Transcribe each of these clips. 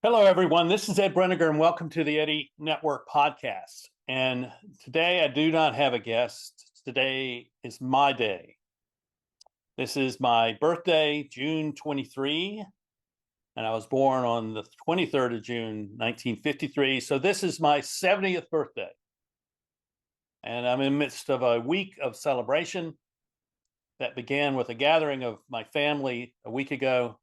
Hello, everyone. This is Ed Brenniger, and welcome to the Eddie Network podcast. And today I do not have a guest. Today is my day. This is my birthday, June 23, and I was born on the 23rd of June, 1953. So this is my 70th birthday. And I'm in the midst of a week of celebration that began with a gathering of my family a week ago,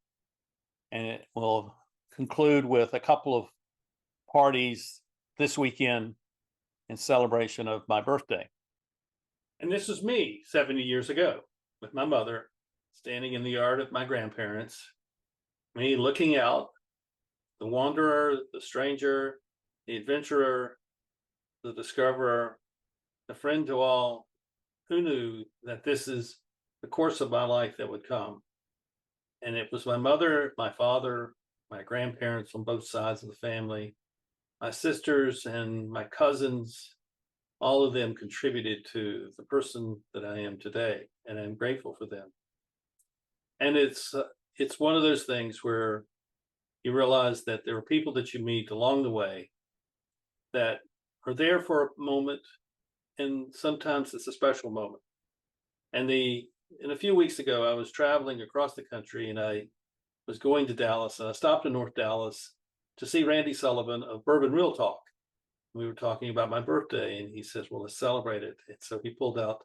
and it will conclude with a couple of parties this weekend in celebration of my birthday. And this is me 70 years ago with my mother standing in the yard of my grandparents, me looking out, the wanderer, the stranger, the adventurer, the discoverer, the friend to all. Who knew that this is the course of my life that would come? And it was my mother, my father, my grandparents on both sides of the family, my sisters and my cousins, all of them contributed to the person that I am today, and I'm grateful for them. And it's one of those things where you realize that there are people that you meet along the way that are there for a moment, and sometimes it's a special moment. And a few weeks ago, I was traveling across the country, and I was going to Dallas, and I stopped in North Dallas to see Randy Sullivan of Bourbon Real Talk. We were talking about my birthday, and he says, well, let's celebrate it. And so he pulled out,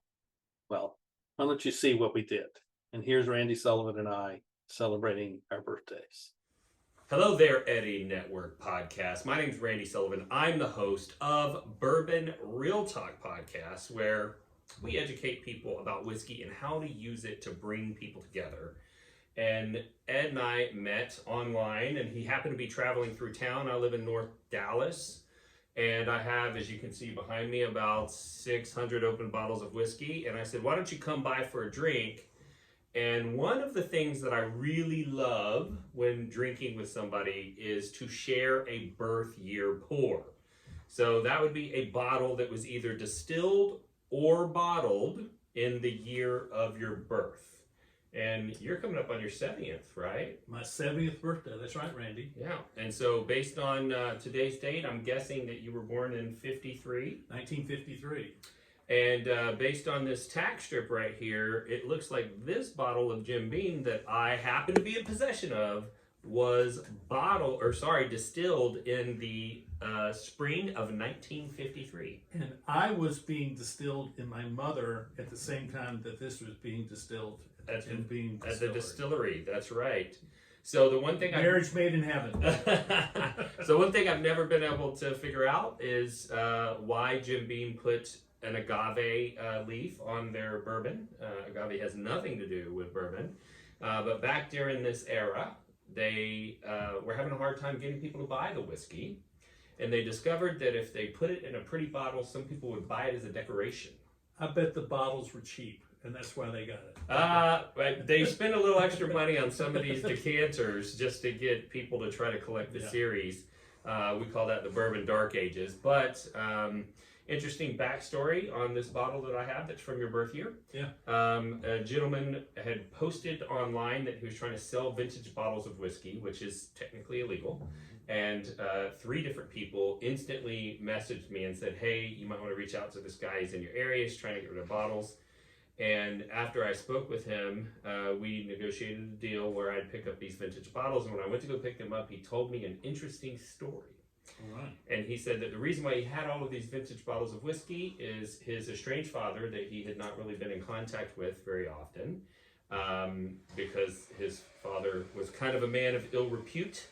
well, why don't you see what we did? And here's Randy Sullivan and I celebrating our birthdays. Hello there, Eddie Network podcast. My name's Randy Sullivan. I'm the host of Bourbon Real Talk podcast, where we educate people about whiskey and how to use it to bring people together. And Ed and I met online, and he happened to be traveling through town. I live in North Dallas, and I have, as you can see behind me, about 600 open bottles of whiskey. And I said, why don't you come by for a drink? And one of the things that I really love when drinking with somebody is to share a birth year pour. So that would be a bottle that was either distilled or bottled in the year of your birth. And you're coming up on your 70th, right? My 70th birthday. That's right, Randy. Yeah. And so based on today's date, I'm guessing that you were born in 53? 1953. And based on this tack strip right here, it looks like this bottle of Jim Beam that I happen to be in possession of was distilled in the spring of 1953. And I was being distilled in my mother at the same time that this was being distilled at the distillery. That's right. So the one thing marriage made in heaven. So one thing I've never been able to figure out is why Jim Beam put an agave leaf on their bourbon. Agave has nothing to do with bourbon. But back during this era, they were having a hard time getting people to buy the whiskey. And they discovered that if they put it in a pretty bottle, some people would buy it as a decoration. I bet the bottles were cheap, and that's why they got it. They spent a little extra money on some of these decanters just to get people to try to collect the series. We call that the Bourbon Dark Ages. But interesting backstory on this bottle that I have that's from your birth year. Yeah. A gentleman had posted online that he was trying to sell vintage bottles of whiskey, which is technically illegal. And 3 different people instantly messaged me and said, hey, you might want to reach out to this guy. He's in your area. He's trying to get rid of bottles. And after I spoke with him, we negotiated a deal where I'd pick up these vintage bottles. And when I went to go pick them up, he told me an interesting story. All right. And he said that the reason why he had all of these vintage bottles of whiskey is his estranged father that he had not really been in contact with very often, because his father was kind of a man of ill repute.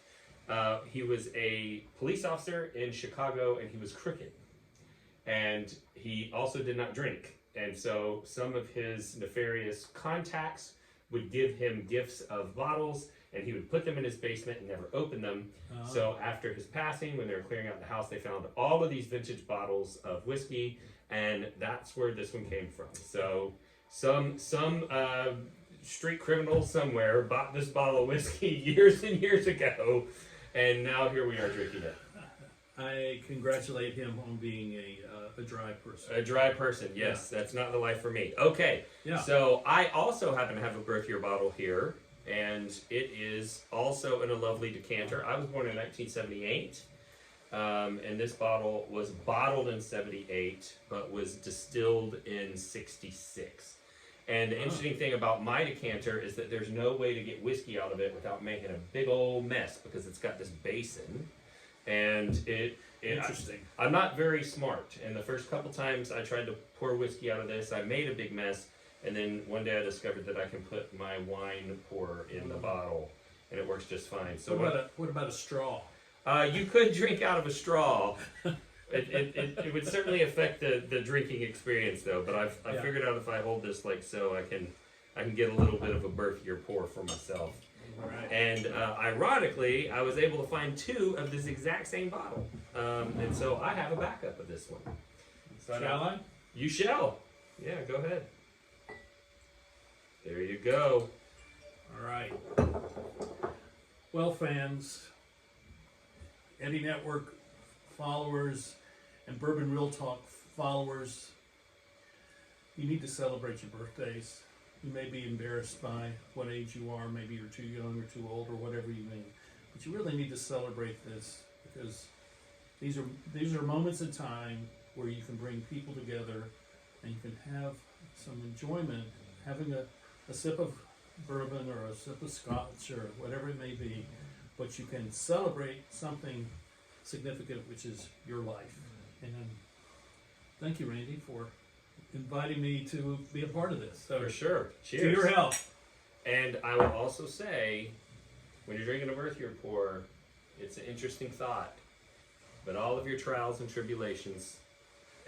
He was a police officer in Chicago, and he was crooked. And he also did not drink. And so some of his nefarious contacts would give him gifts of bottles, and he would put them in his basement and never open them. So after his passing, when they were clearing out the house, they found all of these vintage bottles of whiskey, and that's where this one came from. So some street criminal somewhere bought this bottle of whiskey years and years ago, and now here we are drinking it. I congratulate him on being a dry person. A dry person, yes. Yeah. That's not the life for me. Okay, yeah. So I also happen to have a birth year bottle here and it is also in a lovely decanter. I was born in 1978, and this bottle was bottled in 78, but was distilled in 66. And the interesting thing about my decanter is that there's no way to get whiskey out of it without making a big old mess, because it's got this basin. And Interesting. I'm not very smart. And the first couple times I tried to pour whiskey out of this, I made a big mess. And then one day I discovered that I can put my wine pourer in the bottle, and it works just fine. So what about a straw? you could drink out of a straw. It would certainly affect the drinking experience, though. But I've Yeah. figured out if I hold this like so, I can get a little bit of a birthier pour for myself. Right. And ironically, I was able to find two of this exact same bottle, and so I have a backup of this one. So Shall I? You shall. Yeah, go ahead. There you go. All right. Well, fans, Eddie Network followers, and Bourbon Real Talk followers, you need to celebrate your birthdays. You may be embarrassed by what age you are. Maybe you're too young or too old or whatever you mean. But you really need to celebrate this, because these are moments in time where you can bring people together and you can have some enjoyment having a sip of bourbon or a sip of scotch or whatever it may be, but you can celebrate something significant, which is your life. And thank you, Randy, for inviting me to be a part of this. So, For sure. to Cheers. your health. And I will also say, when you're drinking a birthier pour, it's an interesting thought. But all of your trials and tribulations,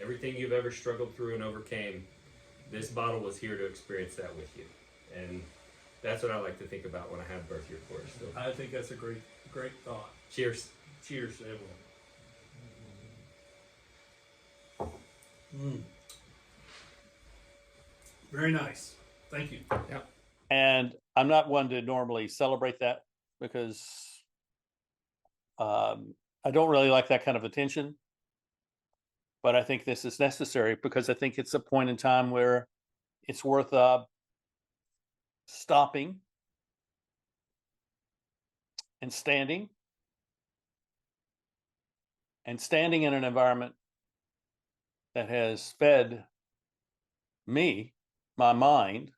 everything you've ever struggled through and overcame, this bottle was here to experience that with you. And that's what I like to think about when I have birthier pours. So, I think that's a great thought. cheers. Cheers, everyone. Very nice. Thank you. And I'm not one to normally celebrate that, because I don't really like that kind of attention. But I think this is necessary, because I think it's a point in time where it's worth stopping and standing in an environment that has fed me, my mind,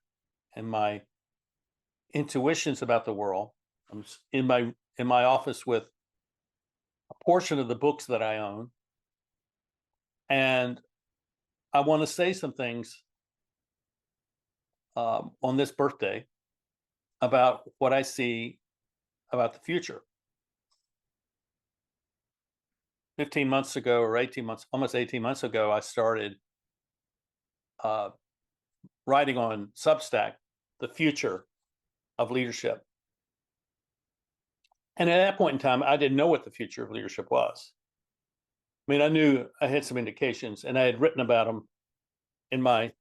and my intuitions about the world. I'm in my office with a portion of the books that I own, and I want to say some things on this birthday about what I see about the future. 15 months ago, or 18 months, almost 18 months ago, I started writing on Substack, The Future of Leadership. And at that point in time, I didn't know what the future of leadership was. I mean, I knew I had some indications, and I had written about them in my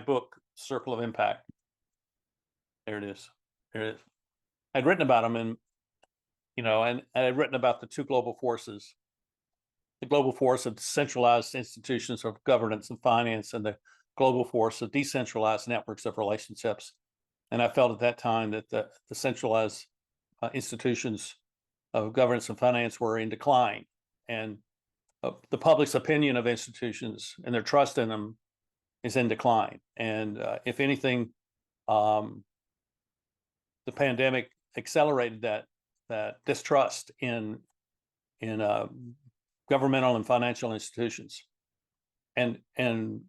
book, Circle of Impact. There it is. I'd written about them, and I'd written about the two global forces: the global force of centralized institutions of governance and finance, and the global force of decentralized networks of relationships. And I felt at that time that the centralized institutions of governance and finance were in decline, and the public's opinion of institutions and their trust in them is in decline. And if anything, the pandemic accelerated that distrust in governmental and financial institutions, and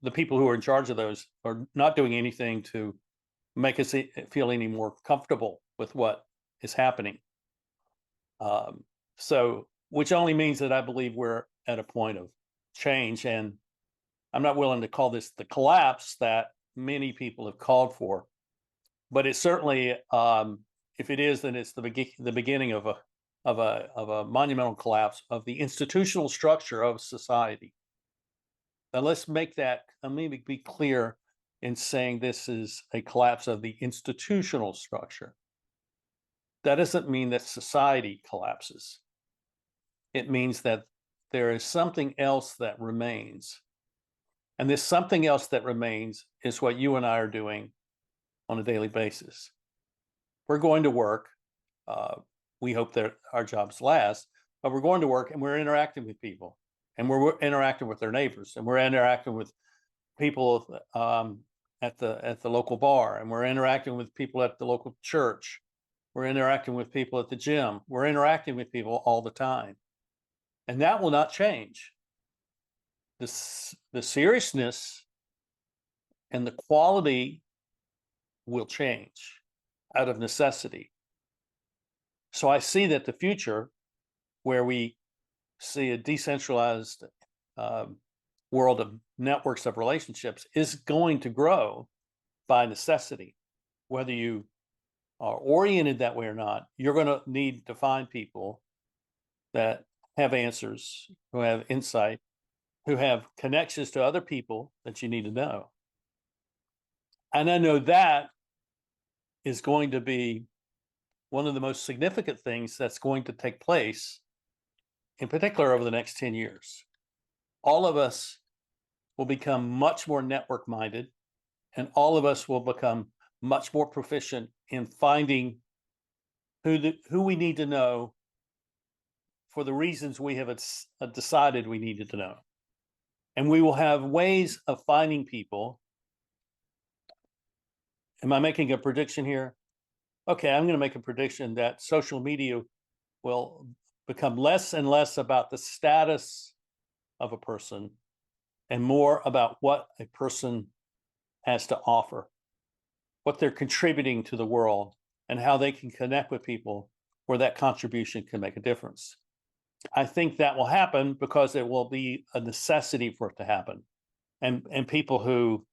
the people who are in charge of those are not doing anything to make us feel any more comfortable with what is happening. So, which only means that I believe we're at a point of change, and I'm not willing to call this the collapse that many people have called for, but it's certainly, if it is, then it's the beginning of a monumental collapse of the institutional structure of society. Now let me be clear in saying this is a collapse of the institutional structure. That doesn't mean that society collapses. It means that there is something else that remains. And this something else that remains is what you and I are doing on a daily basis. we're going to work. We hope that our jobs last, but we're going to work and we're interacting with people, and we're interacting with their neighbors, and we're interacting with people at the local bar, and we're interacting with people at the local church. We're interacting with people at the gym. We're interacting with people all the time, and that will not change. The seriousness and the quality will change out of necessity. So I see that the future, where we see a decentralized world of networks of relationships, is going to grow by necessity. Whether you are oriented that way or not, you're going to need to find people that have answers, who have insight, who have connections to other people that you need to know. And I know that is going to be one of the most significant things that's going to take place, in particular over the next 10 years. All of us will become much more network minded, and all of us will become much more proficient in finding who we need to know for the reasons we have decided we needed to know. And we will have ways of finding people. Am I making a prediction here? Okay, I'm going to make a prediction that social media will become less and less about the status of a person and more about what a person has to offer, what they're contributing to the world, and how they can connect with people where that contribution can make a difference. I think that will happen because it will be a necessity for it to happen. And people who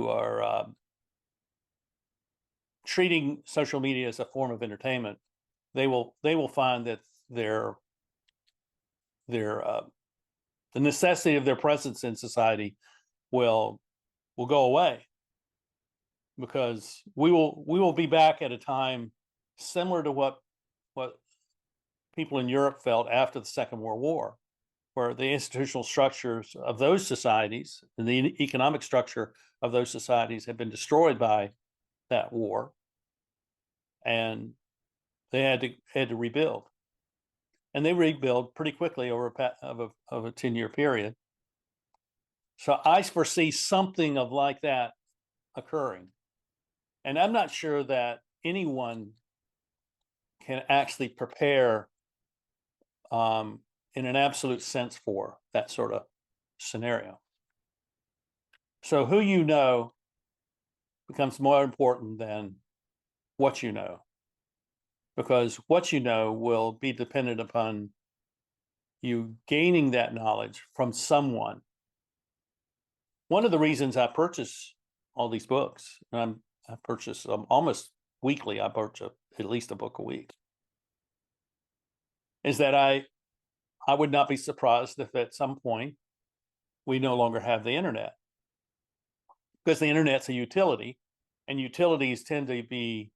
are treating social media as a form of entertainment, they will find that the necessity of their presence in society will go away, because we will be back at a time similar to what people in Europe felt after the Second World War, where the institutional structures of those societies and the economic structure of those societies had been destroyed by that war, and they had to rebuild, and they rebuild pretty quickly over a 10-year period. So I foresee something of like that occurring, and I'm not sure that anyone can actually prepare in an absolute sense for that sort of scenario. So who you know becomes more important than what you know, because what you know will be dependent upon you gaining that knowledge from someone. One of the reasons I purchase all these books, and I purchase them almost weekly, I purchase at least a book a week, is that I would not be surprised if at some point we no longer have the internet, because the internet's a utility, and utilities tend to be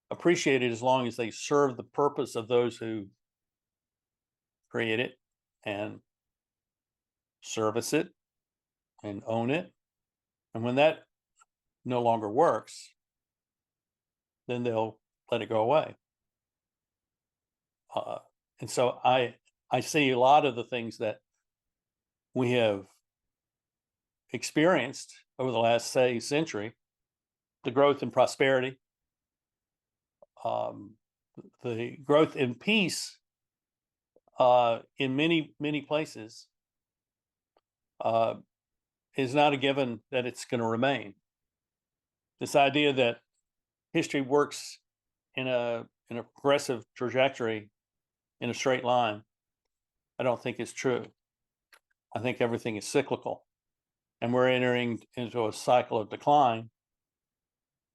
appreciated as long as they serve the purpose of those who create it and service it and own it. And when that no longer works, then they'll let it go away. And so I see a lot of the things that we have experienced over the last, say, century, the growth in prosperity, the growth in peace in many places, is not a given that it's going to remain. This idea that history works in a progressive trajectory in a straight line, I don't think is true. I think everything is cyclical, and we're entering into a cycle of decline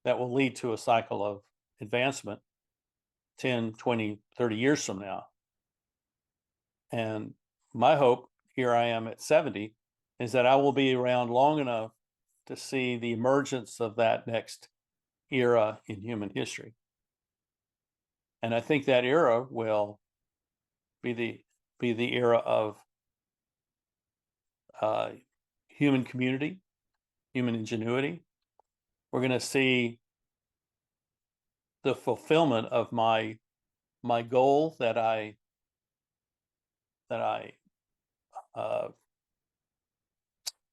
that will lead to a cycle of advancement 10, 20, 30 years from now. And my hope, here I am at 70, is that I will be around long enough to see the emergence of that next era in human history. And I think that era will be the era of human community, human ingenuity. We're going to see the fulfillment of my goal that I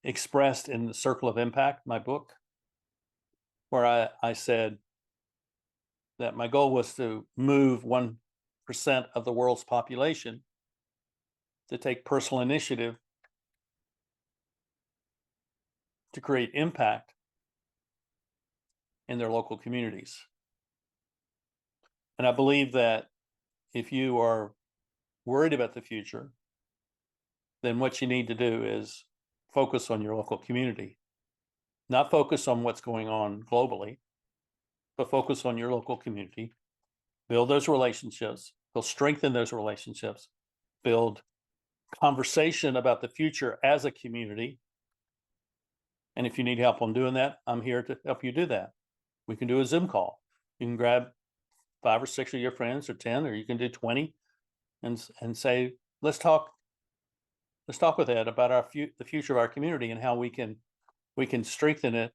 expressed in the Circle of Impact, my book, where I said that my goal was to move 1% of the world's population to take personal initiative to create impact in their local communities. And I believe that if you are worried about the future, then what you need to do is focus on your local community, not focus on what's going on globally, but focus on your local community, build those relationships, build strengthen those relationships, build conversation about the future as a community. And if you need help on doing that, I'm here to help you do that. We can do a Zoom call. You can grab 5 or 6 of your friends, or 10, or you can do 20, and say, let's talk with Ed about the future of our community and how we can strengthen it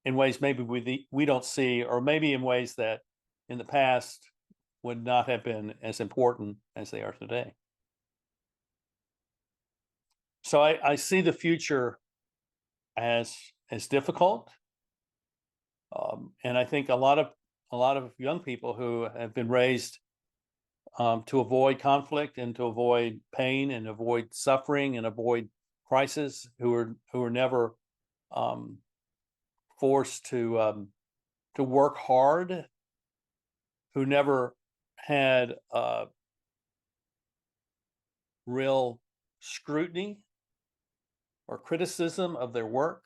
in ways maybe we don't see, or maybe in ways that in the past would not have been as important as they are today. So I see the future as difficult, and I think a lot of young people who have been raised to avoid conflict and to avoid pain and avoid suffering and avoid crisis, who are never forced to work hard, who never had real scrutiny or criticism of their work.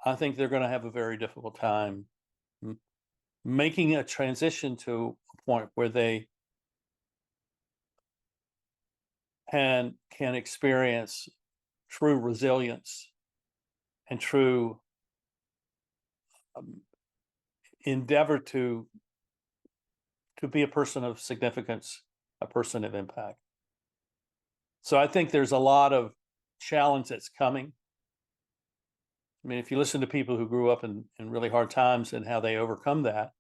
I think they're going to have a very difficult time making a transition to a point where they can experience true resilience and true endeavor to be a person of significance, a person of impact. So I think there's a lot of challenge that's coming. I mean, if you listen to people who grew up in really hard times and how they overcome that,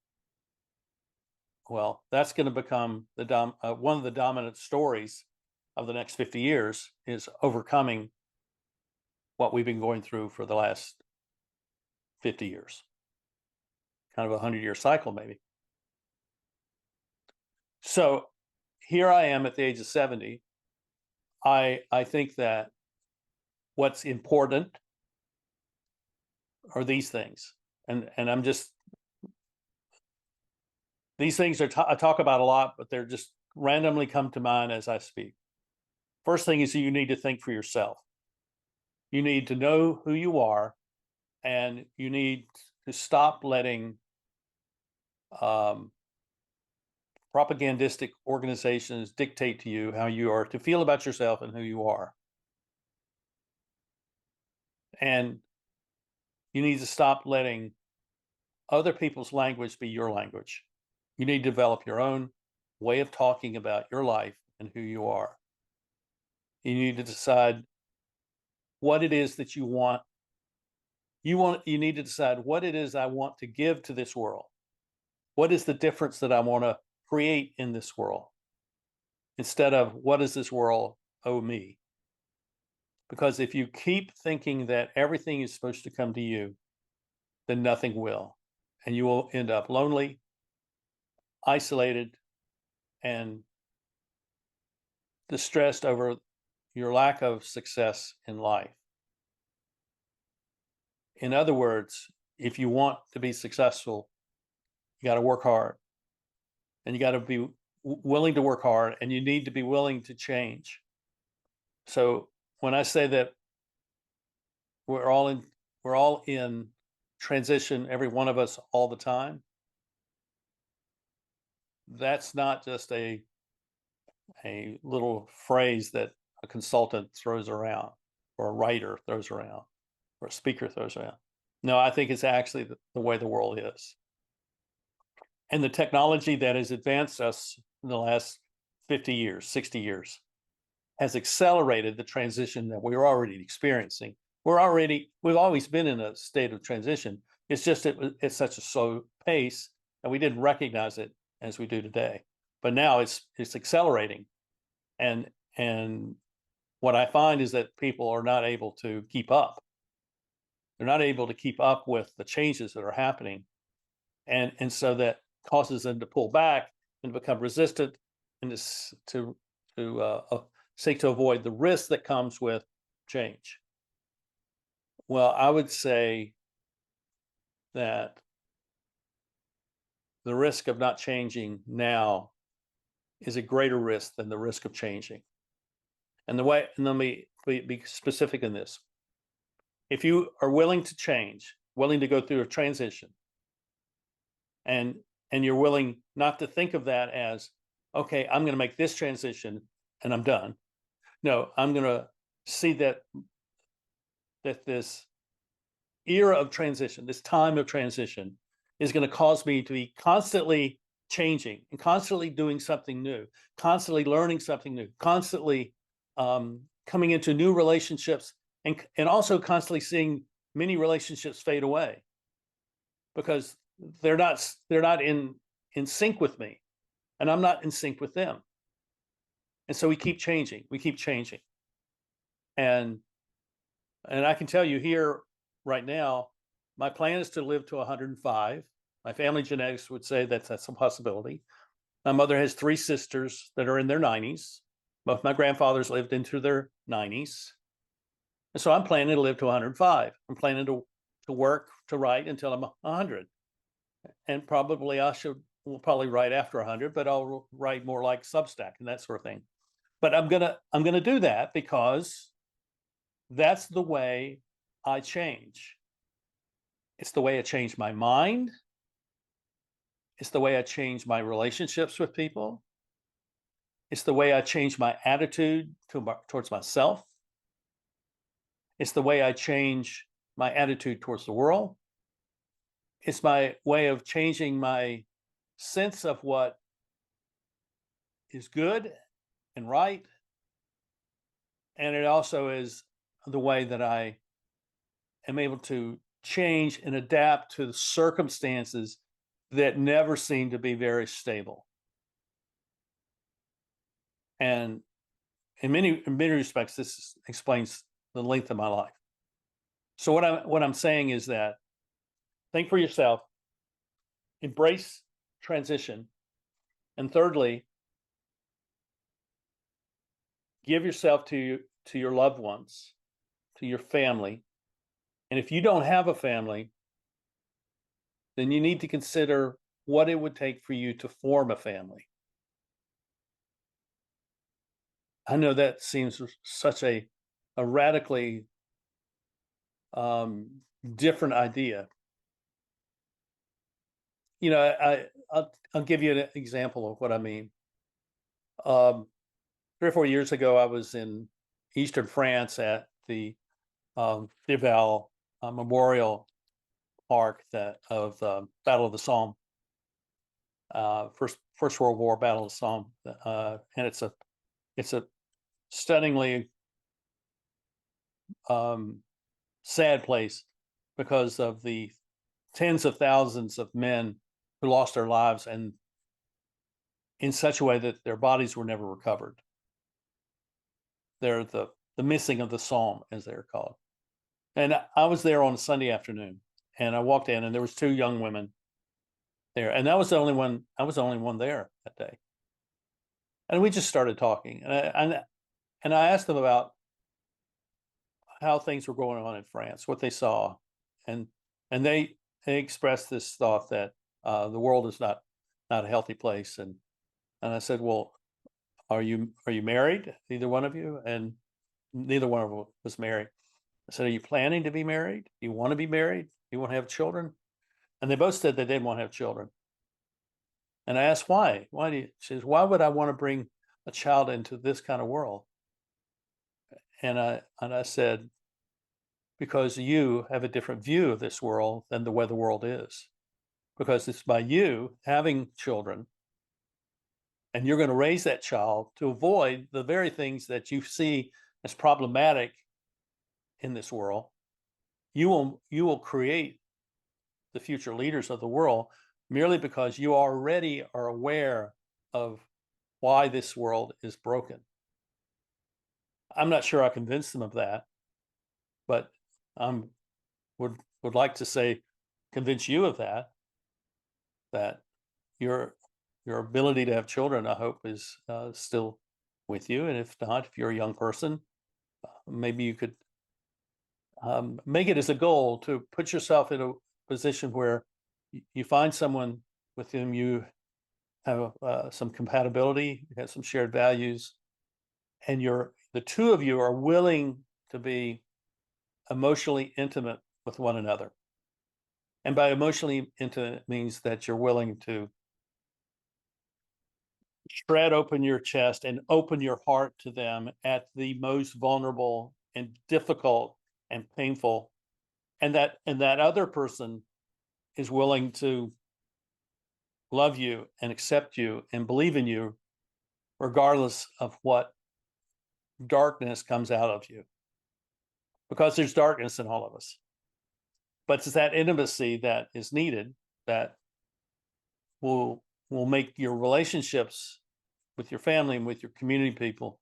well, that's going to become one of the dominant stories of the next 50 years, is overcoming what we've been going through for the last 50 years. Kind of a 100-year cycle, maybe. So here I am at the age of 70. I think that what's important are these things. And I'm just, these things I talk about a lot, but they're just randomly come to mind as I speak. First thing is, you need to think for yourself. You need to know who you are, and you need to stop letting propagandistic organizations dictate to you how you are to feel about yourself and who you are. And you need to stop letting other people's language be your language. You need to develop your own way of talking about your life and who you are. You need to decide what it is that you want. You need to decide what it is I want to give to this world. What is the difference that I want to create in this world, instead of what does this world owe me? Because if you keep thinking that everything is supposed to come to you, then nothing will. And you will end up lonely, isolated, and distressed over your lack of success in life. In other words, if you want to be successful, you got to work hard, and you got to be willing to work hard, and you need to be willing to change. So when I say that we're all in transition, every one of us, all the time, that's not just a little phrase that a consultant throws around, or a writer throws around, or a speaker throws around. No, I think it's actually the way the world is. And the technology that has advanced us in the last 50 years, 60 years, has accelerated the transition that we were already experiencing. We've always been in a state of transition. It's just it's such a slow pace and we didn't recognize it as we do today. But now it's accelerating, and what I find is that people are not able to keep up. They're not able to keep up with the changes that are happening, and so that causes them to pull back and become resistant, and to seek to avoid the risk that comes with change. Well, I would say that the risk of not changing now is a greater risk than the risk of changing. And let me be specific in this. If you are willing to change, willing to go through a transition, and you're willing not to think of that as, okay, I'm going to make this transition and I'm done. No, I'm going to see that this era of transition, this time of transition, is going to cause me to be constantly changing and constantly doing something new, constantly learning something new, constantly coming into new relationships, and also constantly seeing many relationships fade away because they're not in sync with me, and I'm not in sync with them. And so we keep changing, and I can tell you here right now, my plan is to live to 105. My family genetics would say that's a possibility. My mother has 3 sisters that are in their 90s. Both my grandfathers lived into their 90s. And so I'm planning to live to 105. I'm planning to work, to write until I'm 100. And probably will probably write after 100, but I'll write more like Substack and that sort of thing. But I'm gonna do that because that's the way I change. It's the way I change my mind. It's the way I change my relationships with people. It's the way I change my attitude towards myself. It's the way I change my attitude towards the world. It's my way of changing my sense of what is good and right. And it also is the way that I am able to change and adapt to the circumstances that never seem to be very stable. And in many respects, this explains the length of my life. So what I'm saying is that think for yourself, embrace transition, and thirdly, give yourself to your loved ones, to your family. And if you don't have a family, then you need to consider what it would take for you to form a family. I know that seems such a radically different idea. You know, I'll give you an example of what I mean. 3 or 4 years ago, I was in eastern France at the Deval Memorial Park of Battle of the Somme, First World War Battle of the Somme, and it's a stunningly sad place because of the tens of thousands of men who lost their lives, and in such a way that their bodies were never recovered. They're the missing of the Somme, as they're called. And I was there on a Sunday afternoon, and I walked in, and there was 2 young women there, and I was the only one there that day. And we just started talking, and I asked them about how things were going on in France, what they saw, and they expressed this thought that the world is not a healthy place, and I said, well, are you married, either one of you? And neither one of them was married. I said, are you planning to be married? Do you want to be married? Do you want to have children? And they both said they didn't want to have children. And I asked why. She says, why would I want to bring a child into this kind of world? And I said, because you have a different view of this world than the way the world is. Because it's by you having children, and you're going to raise that child to avoid the very things that you see as problematic in this world. You will create the future leaders of the world merely because you already are aware of why this world is broken. I'm not sure I convinced them of that, but I would like to say convince you of that your ability to have children, I hope, is still with you. And if not, if you're a young person, maybe you could make it as a goal to put yourself in a position where you find someone with whom you have some compatibility, you have some shared values, and the two of you are willing to be emotionally intimate with one another. And by emotionally intimate means that you're willing to shred open your chest and open your heart to them at the most vulnerable and difficult and painful, and that other person is willing to love you and accept you and believe in you regardless of what darkness comes out of you, because there's darkness in all of us. But it's that intimacy that is needed that will make your relationships with your family and with your community people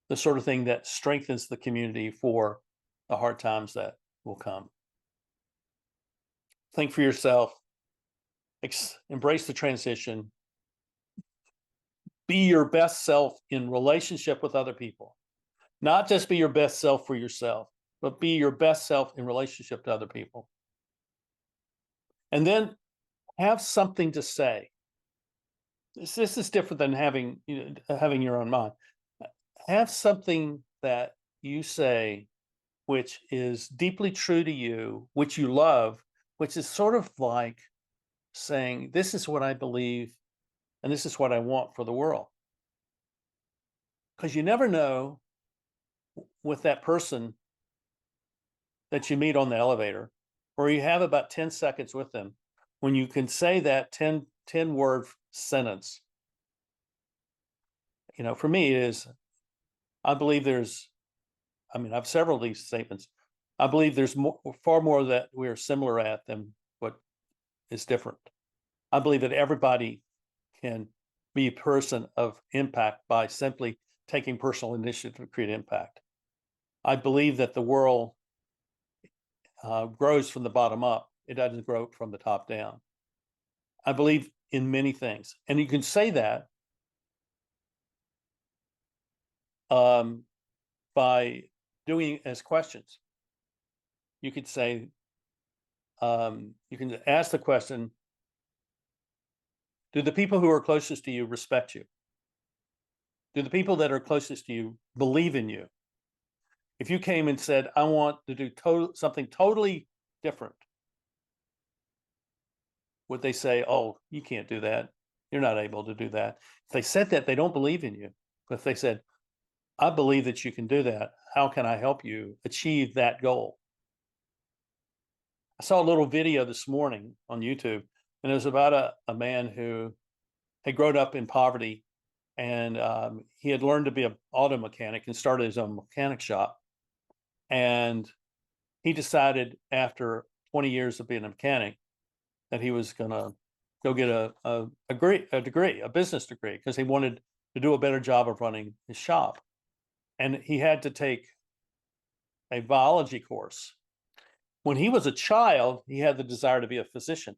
the sort of thing that strengthens the community for the hard times that will come. Think for yourself, embrace the transition, be your best self in relationship with other people. Not just be your best self for yourself, but be your best self in relationship to other people. And then have something to say. This is different than having your own mind. Have something that you say which is deeply true to you, which you love, which is sort of like saying, this is what I believe, and this is what I want for the world. Because you never know with that person that you meet on the elevator, or you have about 10 seconds with them, when you can say that 10-word sentence. For me, I believe I have several of these statements. I believe there's far more that we're similar at than what is different. I believe that everybody can be a person of impact by simply taking personal initiative to create impact. I believe that the world grows from the bottom up. It doesn't grow from the top down. I believe in many things. And you can say that by doing as questions. You could say, you can ask the question, do the people who are closest to you respect you? Do the people that are closest to you believe in you? If you came and said, I want to do something totally different, would they say, oh, you can't do that? You're not able to do that. If they said that, they don't believe in you. But if they said, I believe that you can do that, how can I help you achieve that goal? I saw a little video this morning on YouTube, and it was about a man who had grown up in poverty, and he had learned to be an auto mechanic and started his own mechanic shop. And he decided after 20 years of being a mechanic that he was going to go get a degree, a business degree, because he wanted to do a better job of running his shop. And he had to take a biology course. When he was a child, he had the desire to be a physician,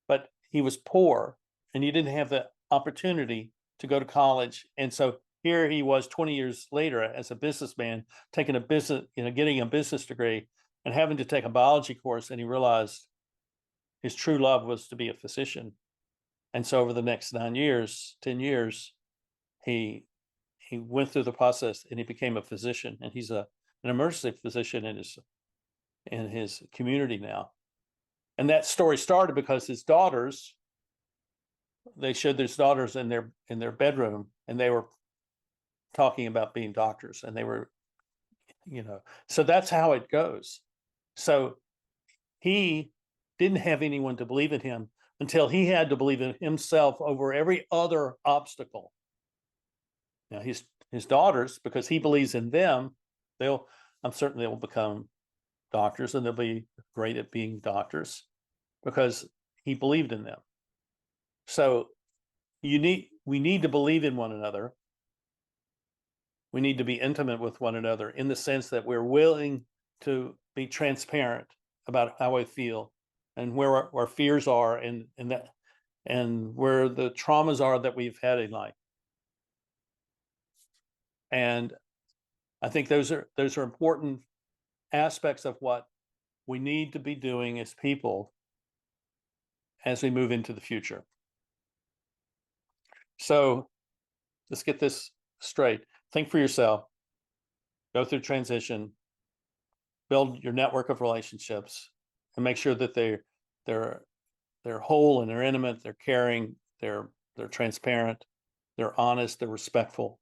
but he was poor and he didn't have the opportunity to go to college. And so here he was 20 years later as a businessman, taking getting a business degree and having to take a biology course. And he realized his true love was to be a physician. And so over the next 10 years, he went through the process and he became a physician, and he's an emergency physician in his community now. And that story started because they showed his daughters in their bedroom, and they were talking about being doctors, and they were, so that's how it goes. So he didn't have anyone to believe in him until he had to believe in himself over every other obstacle. Now his daughters, because he believes in them, I'm certain they will become doctors, and they'll be great at being doctors because he believed in them. So we need to believe in one another. We need to be intimate with one another in the sense that we're willing to be transparent about how I feel and where our fears are and where the traumas are that we've had in life. And I think those are important aspects of what we need to be doing as people as we move into the future. So let's get this straight. Think for yourself, go through transition, build your network of relationships, and make sure that they're whole and they're intimate, they're caring, they're transparent, they're honest, they're respectful.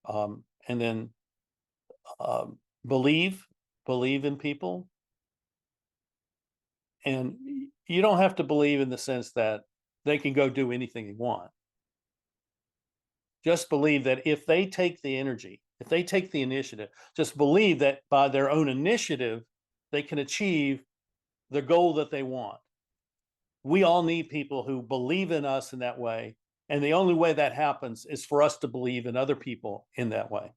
And then believe in people. And you don't have to believe in the sense that they can go do anything they want. Just believe that if they take the energy, if they take the initiative, just believe that by their own initiative, they can achieve the goal that they want. We all need people who believe in us in that way. And the only way that happens is for us to believe in other people in that way.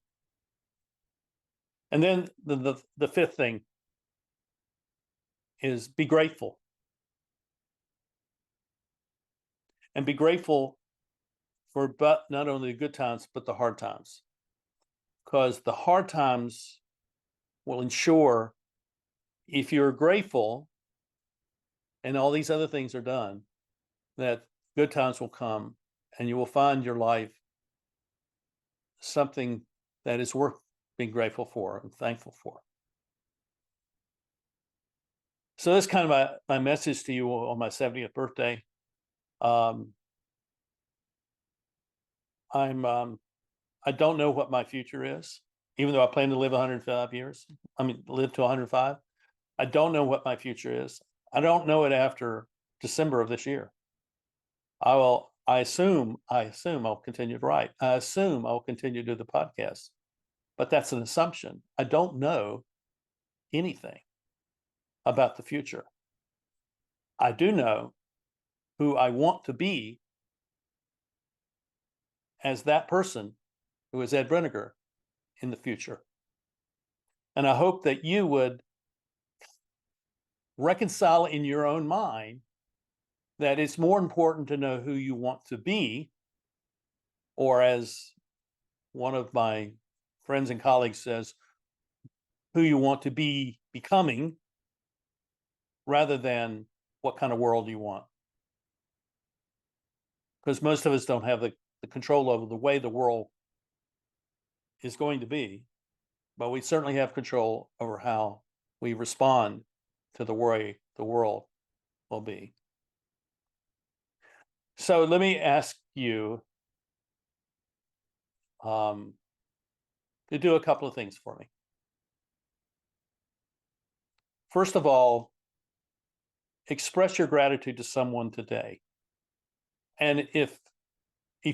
And then the fifth thing is be grateful. And be grateful for not only the good times, but the hard times. Because the hard times will ensure, if you're grateful and all these other things are done, that good times will come and you will find your life something that is worth being grateful for and thankful for. So that's kind of my message to you on my 70th birthday. I don't know what my future is, even though I plan to live 105 years. Live to 105. I don't know what my future is. I don't know it after December of this year. I assume I'll continue to write. I assume I'll continue to do the podcast, but that's an assumption. I don't know anything about the future. I do know who I want to be as that person who is Ed Breniger in the future. And I hope that you would reconcile in your own mind that it's more important to know who you want to be, or as one of my friends and colleagues says, who you want to be becoming, rather than what kind of world you want. Because most of us don't have the control over the way the world is going to be, but we certainly have control over how we respond to the way the world will be. So let me ask you to do a couple of things for me. First of all, express your gratitude to someone today. And if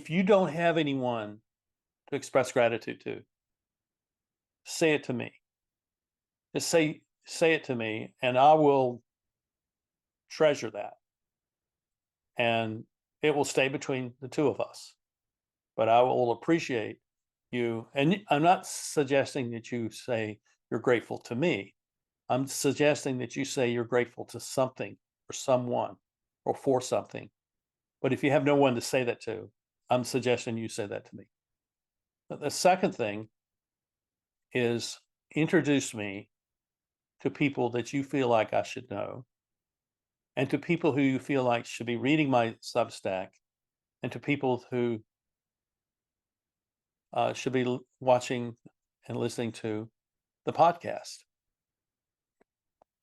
you don't have anyone to express gratitude to, say it to me. Just say it to me, and I will treasure that. And it will stay between the two of us. But I will appreciate you. And I'm not suggesting that you say you're grateful to me. I'm suggesting that you say you're grateful to something or someone or for something. But if you have no one to say that to, I'm suggesting you say that to me. The second thing is introduce me to people that you feel like I should know, and to people who you feel like should be reading my Substack, and to people who should be watching and listening to the podcast.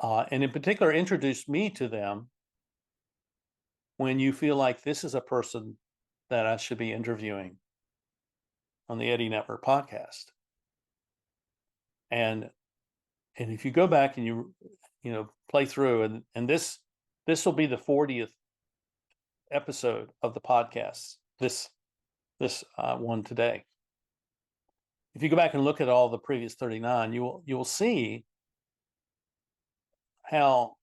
And in particular, introduce me to them when you feel like this is a person that I should be interviewing on the Eddie Network podcast. And if you go back and you play through, and this will be the 40th episode of the podcast, this one today. If you go back and look at all the previous 39, you will see how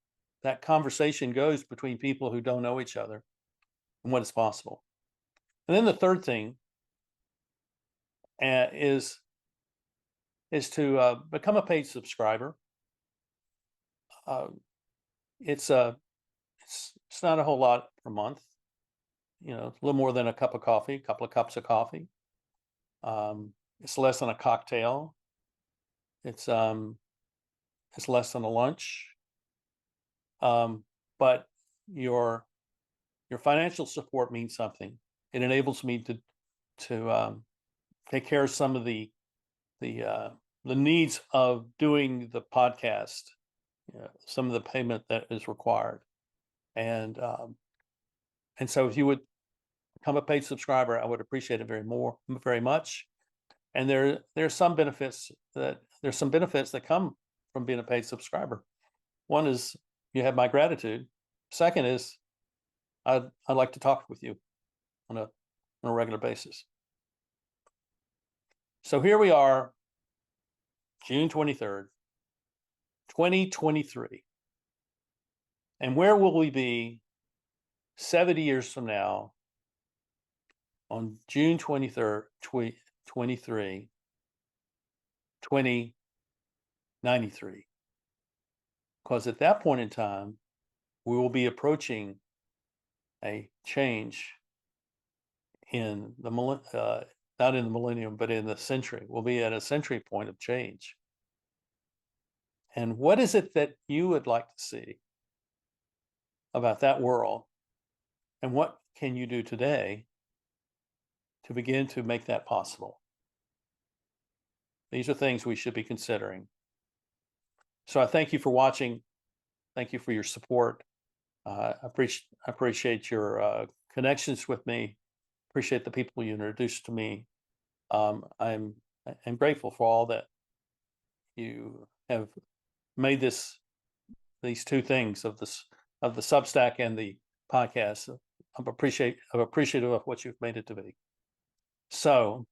that conversation goes between people who don't know each other and what is possible. And then the third thing is to become a paid subscriber. It's not a whole lot per month. You know, a little more than a cup of coffee, a couple of cups of coffee. It's less than a cocktail. It's less than a lunch. But your financial support means something. It enables me to take care of some of the needs of doing the podcast, some of the payment that is required, and so if you would become a paid subscriber, I would appreciate it very much. And there's some benefits that come from being a paid subscriber. One is you have my gratitude. Second is I'd like to talk with you on a regular basis. So here we are, June 23rd, 2023. And where will we be 70 years from now on June 23rd, 2093? Because at that point in time, we will be approaching a change in the not in the millennium, but in the century. We'll be at a century point of change. And what is it that you would like to see about that world? And what can you do today to begin to make that possible? These are things we should be considering. So I thank you for watching. Thank you for your support. I appreciate your connections with me. Appreciate the people you introduced to me. I'm grateful for all that you have made these two things of the Substack and the podcast. I'm appreciative of what you've made it to be. So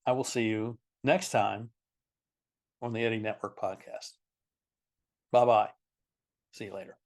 I will see you next time on the Eddie Network podcast. Bye-bye. See you later.